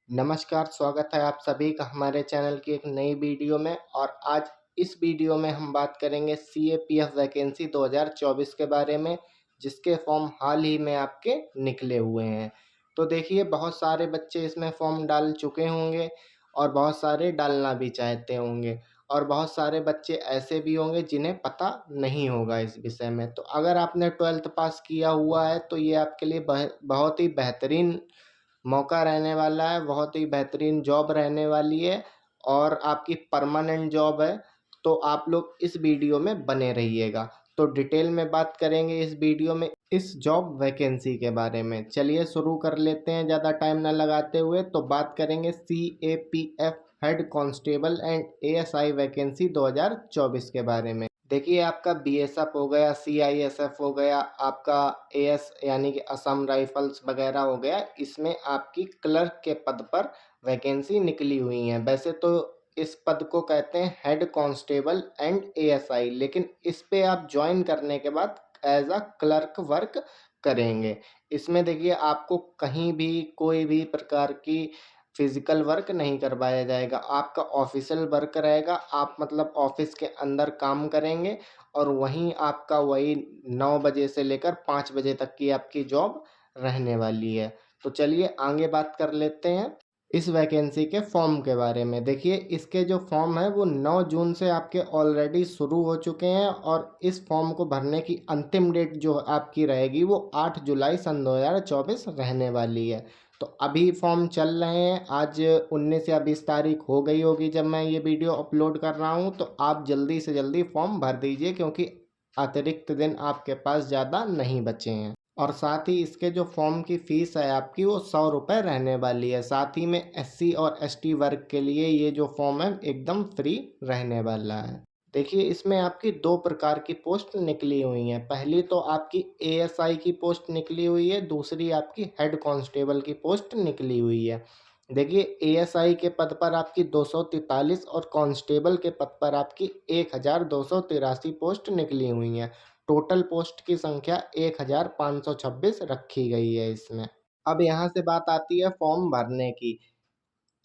नमस्कार, स्वागत है आप सभी का हमारे चैनल की एक नई वीडियो में। और आज इस वीडियो में हम बात करेंगे सीएपीएफ वैकेंसी 2024 के बारे में, जिसके फॉर्म हाल ही में आपके निकले हुए हैं। तो देखिए, बहुत सारे बच्चे इसमें फॉर्म डाल चुके होंगे और बहुत सारे डालना भी चाहते होंगे, और बहुत सारे बच्चे ऐसे भी होंगे जिन्हें पता नहीं होगा इस विषय में। तो अगर आपने 12th पास किया हुआ है तो ये आपके लिए बहुत ही बेहतरीन मौका रहने वाला है, बहुत ही बेहतरीन जॉब रहने वाली है और आपकी परमानेंट जॉब है। तो आप लोग इस वीडियो में बने रहिएगा। तो डिटेल में बात करेंगे इस वीडियो में इस जॉब वैकेंसी के बारे में। चलिए शुरू कर लेते हैं ज़्यादा टाइम ना लगाते हुए। तो बात करेंगे CAPF head constable and ASI vacancy 2024 के बारे में। देखिए, आपका बीएसएफ हो गया, सीआईएसएफ हो गया, आपका एएस यानी कि असम राइफल्स वगैरह हो गया, इसमें आपकी क्लर्क के पद पर वैकेंसी निकली हुई हैं। वैसे तो इस पद को कहते हैं हेड कांस्टेबल एंड एएसआई, लेकिन इस पे आप ज्वाइन करने के बाद एज अ क्लर्क वर्क करेंगे। इसमें देखिए, आपको कहीं भी कोई भी प्रकार की फिजिकल वर्क नहीं करवाया जाएगा। आपका ऑफिशियल वर्क रहेगा। आप मतलब ऑफिस के अंदर काम करेंगे और वहीं आपका वही 9 बजे से लेकर 5 बजे तक की आपकी जॉब रहने वाली है। तो चलिए आगे बात कर लेते हैं इस वैकेंसी के फॉर्म के बारे में। देखिए, इसके जो फॉर्म है वो 9 जून से आपके ऑलरेडी शुरू हो चुके हैं और इस फॉर्म को भरने की अंतिम डेट जो आपकी रहेगी वो 8 जुलाई सन 2024 रहने वाली है। तो अभी फॉर्म चल रहे हैं। आज 19 या 20 तारीख हो गई होगी जब मैं ये वीडियो अपलोड कर रहा हूँ। तो आप जल्दी से जल्दी फॉर्म भर दीजिए, क्योंकि अतिरिक्त दिन आपके पास ज़्यादा नहीं बचे हैं। और साथ ही इसके जो फॉर्म की फ़ीस है आपकी वो 100 रुपये रहने वाली है। साथ ही में एससी और एसटी वर्ग के लिए ये जो फॉर्म है एकदम फ्री रहने वाला है। देखिए, इसमें आपकी 2 प्रकार की पोस्ट निकली हुई हैं। पहली तो आपकी एएसआई की पोस्ट निकली हुई है, दूसरी आपकी हेड कांस्टेबल की पोस्ट निकली हुई है। देखिए, एएसआई के पद पर आपकी 243 और कांस्टेबल के पद पर आपकी 1283 पोस्ट निकली हुई हैं। टोटल पोस्ट की संख्या 1526 रखी गई है इसमें। अब यहाँ से बात आती है फॉर्म भरने की।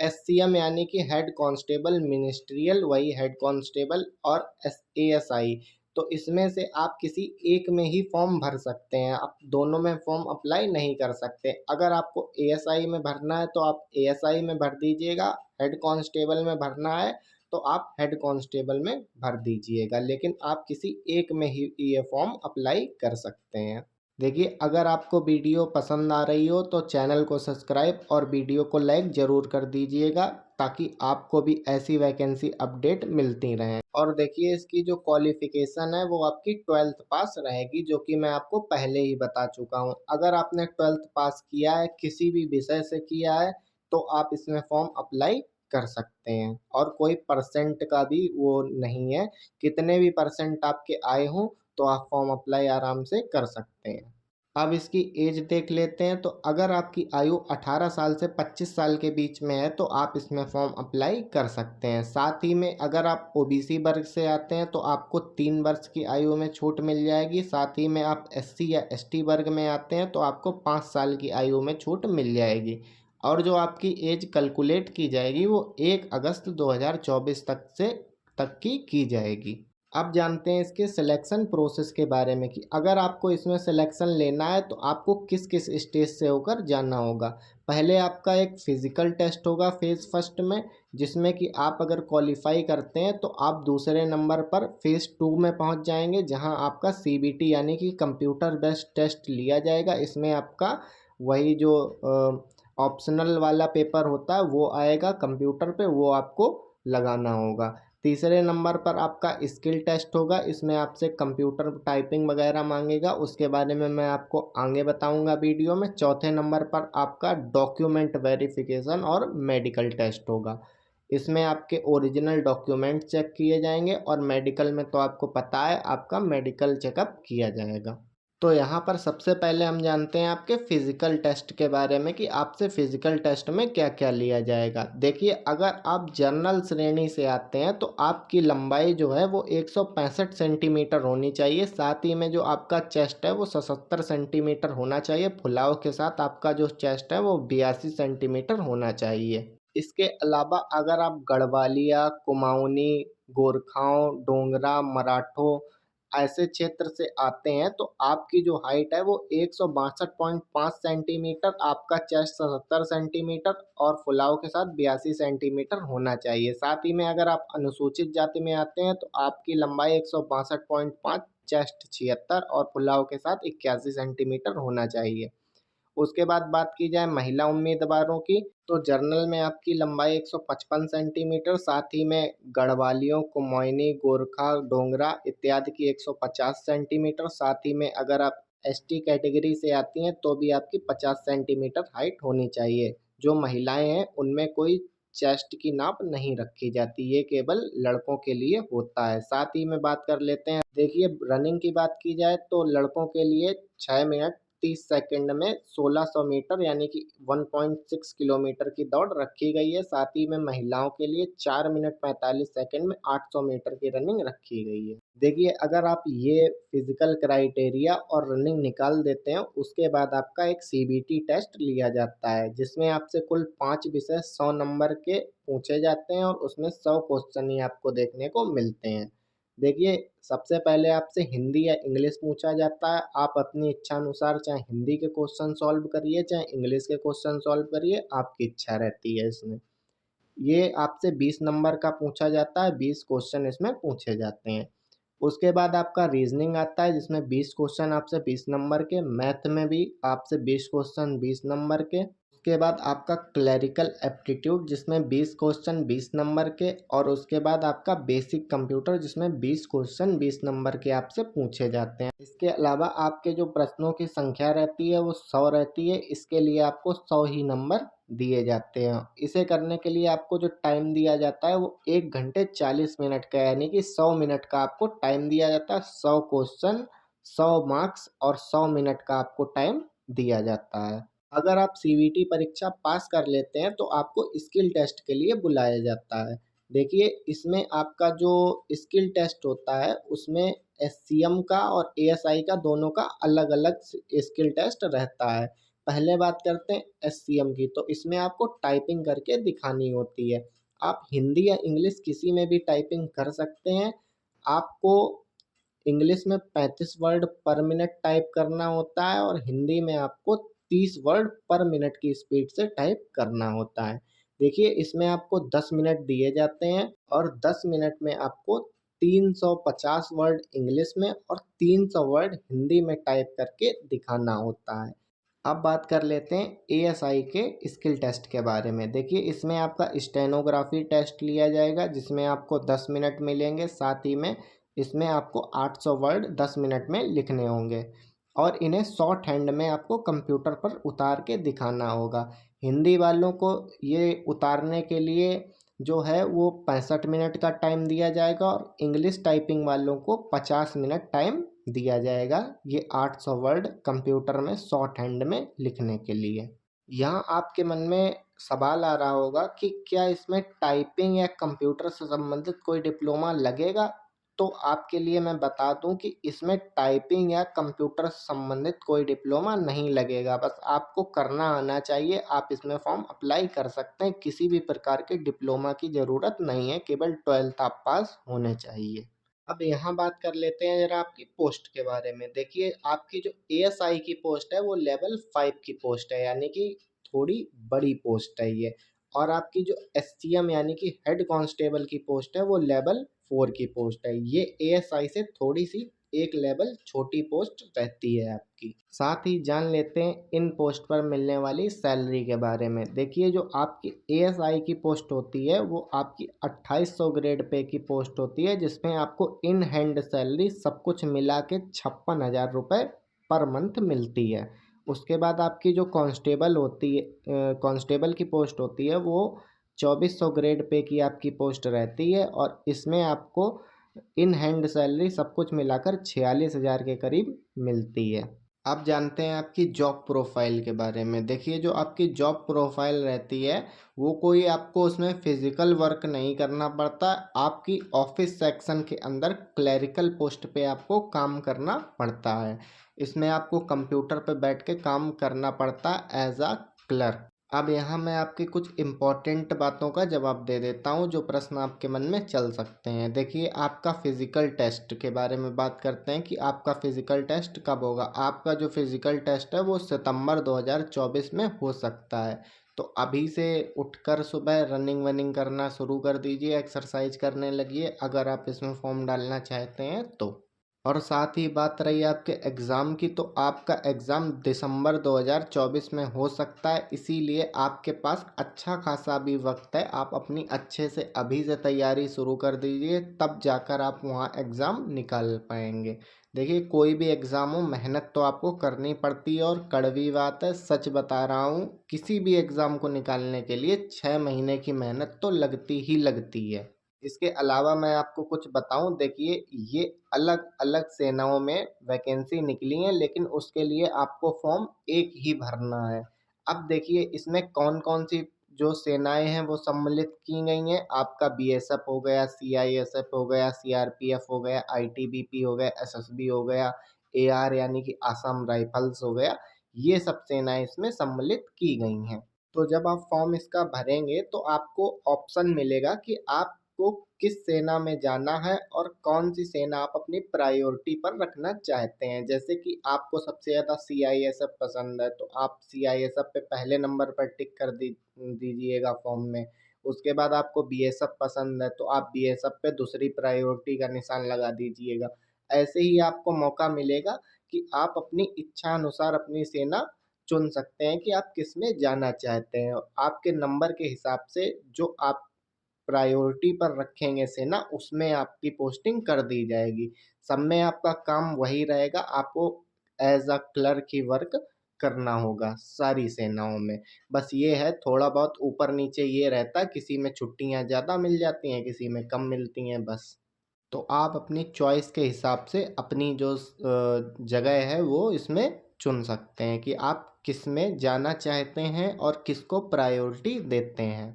एससीएम यानी कि हेड कांस्टेबल मिनिस्ट्रियल, वही हेड कांस्टेबल, और एएसआई। तो इसमें से आप किसी एक में ही फॉर्म भर सकते हैं, आप दोनों में फॉर्म अप्लाई नहीं कर सकते। अगर आपको एएसआई में भरना है तो आप एएसआई में भर दीजिएगा, हेड कांस्टेबल में भरना है तो आप हेड कांस्टेबल में भर दीजिएगा, लेकिन आप किसी एक में ही ये फॉर्म अप्लाई कर सकते हैं। देखिए, अगर आपको वीडियो पसंद आ रही हो तो चैनल को सब्सक्राइब और वीडियो को लाइक ज़रूर कर दीजिएगा, ताकि आपको भी ऐसी वैकेंसी अपडेट मिलती रहें। और देखिए, इसकी जो क्वालिफ़िकेशन है वो आपकी 12th पास रहेगी, जो कि मैं आपको पहले ही बता चुका हूँ। अगर आपने 12th पास किया है, किसी भी विषय से किया है, तो आप इसमें फॉर्म अप्लाई कर सकते हैं। और कोई परसेंट का भी वो नहीं है, कितने भी परसेंट आपके आए हों तो आप फॉर्म अप्लाई आराम से कर सकते हैं। अब इसकी एज देख लेते हैं। तो अगर आपकी आयु 18 साल से 25 साल के बीच में है तो आप इसमें फॉर्म अप्लाई कर सकते हैं। साथ ही में अगर आप ओबीसी वर्ग से आते हैं तो आपको 3 वर्ष की आयु में छूट मिल जाएगी। साथ ही में आप एससी या एसटी वर्ग में आते हैं तो आपको 5 साल की आयु में छूट मिल जाएगी। और जो आपकी एज कैलकुलेट की जाएगी वो 1 अगस्त 2024 तक की जाएगी। अब जानते हैं इसके सिलेक्शन प्रोसेस के बारे में, कि अगर आपको इसमें सिलेक्शन लेना है तो आपको किस किस स्टेज से होकर जाना होगा। पहले आपका एक फ़िज़िकल टेस्ट होगा फेज़ फर्स्ट में, जिसमें कि आप अगर क्वालिफाई करते हैं तो आप दूसरे नंबर पर फेज़ 2 में पहुंच जाएंगे, जहां आपका सीबीटी यानी कि कंप्यूटर बेस्ड टेस्ट लिया जाएगा। इसमें आपका वही जो ऑप्शनल वाला पेपर होता है वो आएगा कंप्यूटर पे, वो आपको लगाना होगा। तीसरे नंबर पर आपका स्किल टेस्ट होगा। इसमें आपसे कंप्यूटर टाइपिंग वगैरह मांगेगा, उसके बारे में मैं आपको आगे बताऊंगा वीडियो में। चौथे नंबर पर आपका डॉक्यूमेंट वेरिफिकेशन और मेडिकल टेस्ट होगा। इसमें आपके ओरिजिनल डॉक्यूमेंट चेक किए जाएंगे और मेडिकल में तो आपको पता है आपका मेडिकल चेकअप किया जाएगा। तो यहाँ पर सबसे पहले हम जानते हैं आपके फ़िज़िकल टेस्ट के बारे में कि आपसे फ़िज़िकल टेस्ट में क्या-क्या लिया जाएगा। देखिए, अगर आप जनरल श्रेणी से आते हैं तो आपकी लंबाई जो है वो 165 सेंटीमीटर होनी चाहिए। साथ ही में जो आपका चेस्ट है वो 77 सेंटीमीटर होना चाहिए। फुलाव के साथ आपका जो चेस्ट है वो 82 सेंटीमीटर होना चाहिए। इसके अलावा अगर आप गढ़वालिया, कुमाऊनी, गोरखाओं, डोगरा, मराठों ऐसे क्षेत्र से आते हैं तो आपकी जो हाइट है वो 162.5 सेंटीमीटर, आपका चेस्ट 77 सेंटीमीटर और फुलाव के साथ 82 सेंटीमीटर होना चाहिए। साथ ही में अगर आप अनुसूचित जाति में आते हैं तो आपकी लंबाई 162.5, चेस्ट 76 और फुलाव के साथ 81 सेंटीमीटर होना चाहिए। उसके बाद बात की जाए महिला उम्मीदवारों की, तो जनरल में आपकी लंबाई 155 सेंटीमीटर, साथ ही में गढ़वालियों, कुमाऊनी, गोरखा, डोगरा इत्यादि की 150 सेंटीमीटर, साथ ही में अगर आप एसटी कैटेगरी से आती हैं तो भी आपकी 50 सेंटीमीटर हाइट होनी चाहिए। जो महिलाएं हैं उनमें कोई चेस्ट की नाप नहीं रखी जाती, ये केवल लड़कों के लिए होता है। साथ ही में बात कर लेते हैं, देखिए रनिंग की बात की जाए तो लड़कों के लिए 6 मिनट 30 सेकंड में 1600 मीटर यानी कि 1.6 किलोमीटर की दौड़ रखी गई है। साथ ही में महिलाओं के लिए 4 मिनट 45 सेकंड में 800 मीटर की रनिंग रखी गई है। देखिए, अगर आप ये फिजिकल क्राइटेरिया और रनिंग निकाल देते हैं उसके बाद आपका एक सीबीटी टेस्ट लिया जाता है जिसमें आपसे कुल 5 विषय 100 नंबर के पूछे जाते हैं और उसमें 100 क्वेश्चन ही आपको देखने को मिलते हैं। देखिए, सबसे पहले आपसे हिंदी या इंग्लिश पूछा जाता है। आप अपनी इच्छा अनुसार चाहे हिंदी के क्वेश्चन सॉल्व करिए, चाहे इंग्लिश के क्वेश्चन सॉल्व करिए, आपकी इच्छा रहती है इसमें। ये आपसे 20 नंबर का पूछा जाता है, 20 क्वेश्चन इसमें पूछे जाते हैं। उसके बाद आपका रीजनिंग आता है जिसमें 20 क्वेश्चन आपसे 20 नंबर के, मैथ में भी आपसे 20 क्वेश्चन 20 नंबर के। उसके बाद आपका क्लरिकल एप्टीट्यूड जिसमें 20 क्वेश्चन 20 नंबर के और उसके बाद आपका बेसिक कंप्यूटर जिसमें 20 क्वेश्चन 20 नंबर के आपसे पूछे जाते हैं। इसके अलावा आपके जो प्रश्नों की संख्या रहती है वो 100 रहती है, इसके लिए आपको 100 ही नंबर दिए जाते हैं। इसे करने के लिए आपको जो टाइम दिया जाता है वो 1 घंटे 40 मिनट का यानी कि 100 मिनट का आपको टाइम दिया जाता है। 100 क्वेश्चन, 100 मार्क्स और 100 मिनट का आपको टाइम दिया जाता है। अगर आप सीवीटी परीक्षा पास कर लेते हैं तो आपको स्किल टेस्ट के लिए बुलाया जाता है। देखिए, इसमें आपका जो स्किल टेस्ट होता है उसमें एससीएम का और एएसआई का दोनों का अलग-अलग स्किल टेस्ट रहता है। पहले बात करते हैं एससीएम की, तो इसमें आपको टाइपिंग करके दिखानी होती है। आप हिंदी या इंग्लिश किसी में भी टाइपिंग कर सकते हैं। आपको इंग्लिश में 35 वर्ड पर मिनट टाइप करना होता है और हिंदी में आपको 30 वर्ड पर मिनट की स्पीड से टाइप करना होता है। देखिए, इसमें आपको 10 मिनट दिए जाते हैं और 10 मिनट में आपको 350 वर्ड इंग्लिश में और 300 वर्ड हिंदी में टाइप करके दिखाना होता है। अब बात कर लेते हैं एएसआई के स्किल टेस्ट के बारे में। देखिए, इसमें आपका स्टेनोग्राफी टेस्ट लिया जाएगा जिसमें आपको 10 मिनट मिलेंगे, साथ ही में इसमें आपको 800 वर्ड 10 मिनट में लिखने होंगे और इन्हें शॉर्ट हैंड में आपको कंप्यूटर पर उतार के दिखाना होगा। हिंदी वालों को ये उतारने के लिए जो है वो 65 मिनट का टाइम दिया जाएगा और इंग्लिश टाइपिंग वालों को 50 मिनट टाइम दिया जाएगा ये 800 वर्ड कंप्यूटर में शॉर्ट हैंड में लिखने के लिए। यहाँ आपके मन में सवाल आ रहा होगा कि क्या इसमें टाइपिंग या कंप्यूटर से संबंधित कोई डिप्लोमा लगेगा? तो आपके लिए मैं बता दूं कि इसमें टाइपिंग या कंप्यूटर से संबंधित कोई डिप्लोमा नहीं लगेगा, बस आपको करना आना चाहिए। आप इसमें फॉर्म अप्लाई कर सकते हैं, किसी भी प्रकार के डिप्लोमा की ज़रूरत नहीं है, केवल 12th आप पास होने चाहिए। अब यहाँ बात कर लेते हैं ज़रा आपकी पोस्ट के बारे में। देखिए, आपकी जो एएसआई की पोस्ट है वो लेवल 5 की पोस्ट है यानी कि थोड़ी बड़ी पोस्ट है ये, और आपकी जो एससीएम यानी कि हेड कांस्टेबल की पोस्ट है वो लेवल 4 की पोस्ट है। ये एएसआई से थोड़ी सी एक लेवल छोटी पोस्ट रहती है आपकी। साथ ही जान लेते हैं इन पोस्ट पर मिलने वाली सैलरी के बारे में। देखिए, जो आपकी एएसआई की पोस्ट होती है वो आपकी 2800 ग्रेड पे की पोस्ट होती है जिसमें आपको इन हैंड सैलरी सब कुछ मिला के 56,000 रुपये पर मंथ मिलती है। उसके बाद आपकी जो कांस्टेबल होती है, कांस्टेबल की पोस्ट होती है वो 2400 ग्रेड पे की आपकी पोस्ट रहती है और इसमें आपको इन हैंड सैलरी सब कुछ मिलाकर 46,000 के करीब मिलती है। अब जानते हैं आपकी जॉब प्रोफाइल के बारे में। देखिए, जो आपकी जॉब प्रोफाइल रहती है वो कोई आपको उसमें फिजिकल वर्क नहीं करना पड़ता। आपकी ऑफिस सेक्शन के अंदर क्लरिकल पोस्ट पे आपको काम करना पड़ता है। इसमें आपको कंप्यूटर पे बैठ के काम करना पड़ता है एज अ क्लर्क। अब यहाँ मैं आपकी कुछ इम्पोर्टेंट बातों का जवाब दे देता हूँ जो प्रश्न आपके मन में चल सकते हैं। देखिए, आपका फिजिकल टेस्ट के बारे में बात करते हैं कि आपका फिजिकल टेस्ट कब होगा। आपका जो फिजिकल टेस्ट है वो सितंबर 2024 में हो सकता है। तो अभी से उठकर सुबह रनिंग वनिंग करना शुरू कर दीजिए, एक्सरसाइज करने लगिए अगर आप इसमें फॉर्म डालना चाहते हैं तो। और साथ ही बात रही आपके एग्ज़ाम की, तो आपका एग्ज़ाम दिसंबर 2024 में हो सकता है, इसीलिए आपके पास अच्छा खासा भी वक्त है। आप अपनी अच्छे से अभी से तैयारी शुरू कर दीजिए, तब जाकर आप वहाँ एग्ज़ाम निकाल पाएंगे। देखिए, कोई भी एग्ज़ाम हो मेहनत तो आपको करनी पड़ती है, और कड़वी बात है, सच बता रहा हूँ, किसी भी एग्ज़ाम को निकालने के लिए 6 महीने की मेहनत तो लगती ही लगती है। इसके अलावा मैं आपको कुछ बताऊं, देखिए, ये अलग अलग सेनाओं में वैकेंसी निकली हैं, लेकिन उसके लिए आपको फॉर्म एक ही भरना है। अब देखिए, इसमें कौन कौन सी जो सेनाएं हैं वो सम्मिलित की गई हैं। आपका बीएसएफ हो गया, सीआईएसएफ हो गया, सीआरपीएफ हो गया, आईटीबीपी हो गया, एसएसबी हो गया, एआर यानी कि आसाम राइफल्स हो गया। ये सब सेनाएं इसमें सम्मिलित की गई हैं। तो जब आप फॉर्म इसका भरेंगे तो आपको ऑप्शन मिलेगा कि आपको किस सेना में जाना है और कौन सी सेना आप अपनी प्रायोरिटी पर रखना चाहते हैं। जैसे कि आपको सबसे ज़्यादा सीआईएसएफ पसंद है तो आप सीआईएसएफ पे पहले नंबर पर टिक कर दीजिएगा फॉर्म में। उसके बाद आपको बीएसएफ पसंद है तो आप बीएसएफ पे दूसरी प्रायोरिटी का निशान लगा दीजिएगा। ऐसे ही आपको मौका मिलेगा कि आप अपनी इच्छा अनुसार अपनी सेना चुन सकते हैं कि आप किस में जाना चाहते हैं। आपके नंबर के हिसाब से जो आप प्रायोरिटी पर रखेंगे सेना, उसमें आपकी पोस्टिंग कर दी जाएगी। सब में आपका काम वही रहेगा, आपको एज अ क्लर्क ही वर्क करना होगा सारी सेनाओं में। बस ये है, थोड़ा बहुत ऊपर नीचे ये रहता है, किसी में छुट्टियां ज़्यादा मिल जाती हैं, किसी में कम मिलती हैं बस। तो आप अपनी चॉइस के हिसाब से अपनी जो जगह है वो इसमें चुन सकते हैं कि आप किस में जाना चाहते हैं और किसको प्रायोरिटी देते हैं।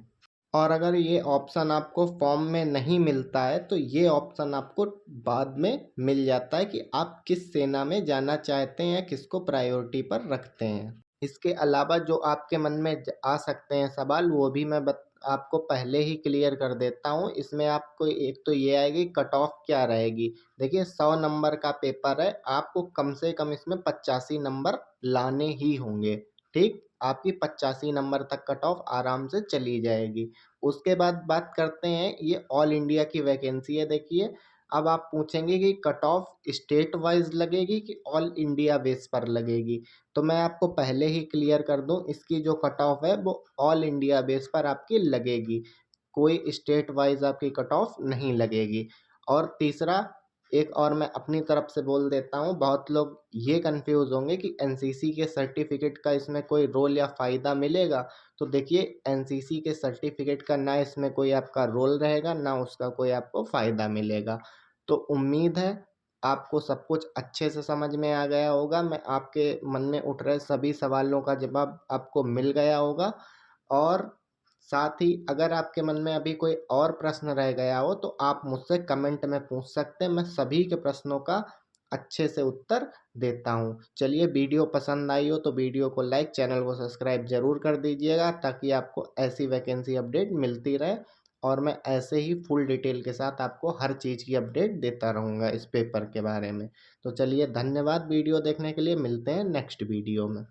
और अगर ये ऑप्शन आपको फॉर्म में नहीं मिलता है तो ये ऑप्शन आपको बाद में मिल जाता है कि आप किस सेना में जाना चाहते हैं या किसको प्रायोरिटी पर रखते हैं। इसके अलावा जो आपके मन में आ सकते हैं सवाल, वो भी मैं आपको पहले ही क्लियर कर देता हूँ। इसमें आपको एक तो ये आएगी कट ऑफ क्या रहेगी। देखिए, 100 नंबर का पेपर है, आपको कम से कम इसमें 85 नंबर लाने ही होंगे। ठीक, आपकी 85 नंबर तक कट ऑफ आराम से चली जाएगी। उसके बाद बात करते हैं, ये ऑल इंडिया की वैकेंसी है। देखिए, अब आप पूछेंगे कि कट ऑफ स्टेट वाइज लगेगी कि ऑल इंडिया बेस पर लगेगी। तो मैं आपको पहले ही क्लियर कर दूं, इसकी जो कट ऑफ है वो ऑल इंडिया बेस पर आपकी लगेगी, कोई स्टेट वाइज आपकी कट ऑफ नहीं लगेगी। और तीसरा, एक और मैं अपनी तरफ से बोल देता हूँ, बहुत लोग ये कंफ्यूज होंगे कि एनसीसी के सर्टिफिकेट का इसमें कोई रोल या फ़ायदा मिलेगा। तो देखिए, एनसीसी के सर्टिफिकेट का ना इसमें कोई आपका रोल रहेगा, ना उसका कोई आपको फ़ायदा मिलेगा। तो उम्मीद है आपको सब कुछ अच्छे से समझ में आ गया होगा। मैं आपके मन में उठ रहे सभी सवालों का जवाब आपको मिल गया होगा। और साथ ही अगर आपके मन में अभी कोई और प्रश्न रह गया हो तो आप मुझसे कमेंट में पूछ सकते हैं, मैं सभी के प्रश्नों का अच्छे से उत्तर देता हूँ। चलिए, वीडियो पसंद आई हो तो वीडियो को लाइक, चैनल को सब्सक्राइब ज़रूर कर दीजिएगा ताकि आपको ऐसी वैकेंसी अपडेट मिलती रहे। और मैं ऐसे ही फुल डिटेल के साथ आपको हर चीज़ की अपडेट देता रहूँगा इस पेपर के बारे में। तो चलिए, धन्यवाद वीडियो देखने के लिए, मिलते हैं नेक्स्ट वीडियो में।